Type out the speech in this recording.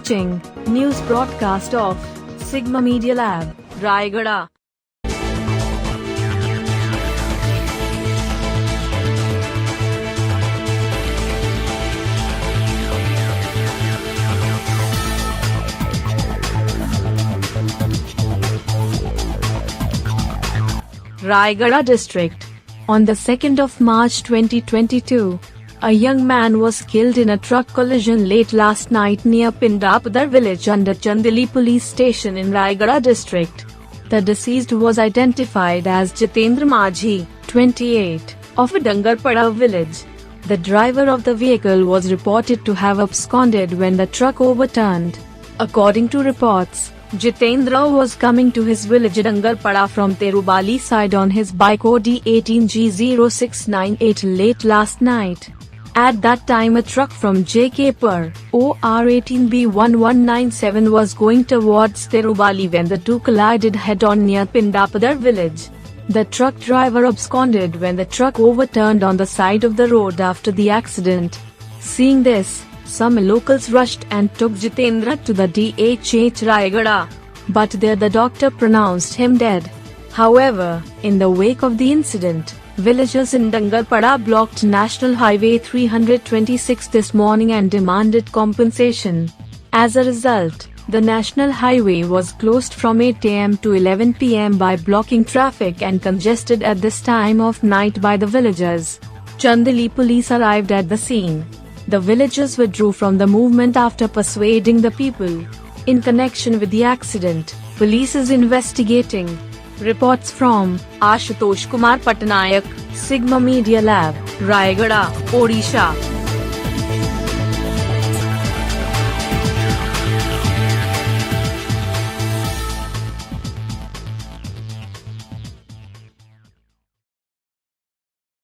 watching news broadcast of Sigma Media Lab, Rayagada. Rayagada District. On the 2nd of March 2022, a young man was killed in a truck collision late last night near Pindapadar village under Chandili police station in Rayagada District. The deceased was identified as Jitendra Majhi, 28, of Dangarpada village. The driver of the vehicle was reported to have absconded when the truck overturned. According to reports, Jitendra was coming to his village Dangarpada from Therubali side on his bike OD 18G0698 late last night. At that time a truck from J K Pur, OR 18B1197 was going towards Therubali when the two collided head-on near Pindapadar village. The truck driver absconded when the truck overturned on the side of the road after the accident. Seeing this, some locals rushed and took Jitendra to the DHH Rayagada, but there the doctor pronounced him dead. However, in the wake of the incident, villagers in Dangarpada blocked National Highway 326 this morning and demanded compensation. As a result, the National Highway was closed from 8 am to 11 pm by blocking traffic and congested at this time of night by the villagers. Chandili police arrived at the scene. The villagers withdrew from the movement after persuading the people. In connection with the accident, police is investigating. Reports from Asutosh Kumar Patnaik, Sigma Media Lab, Rayagada, Odisha.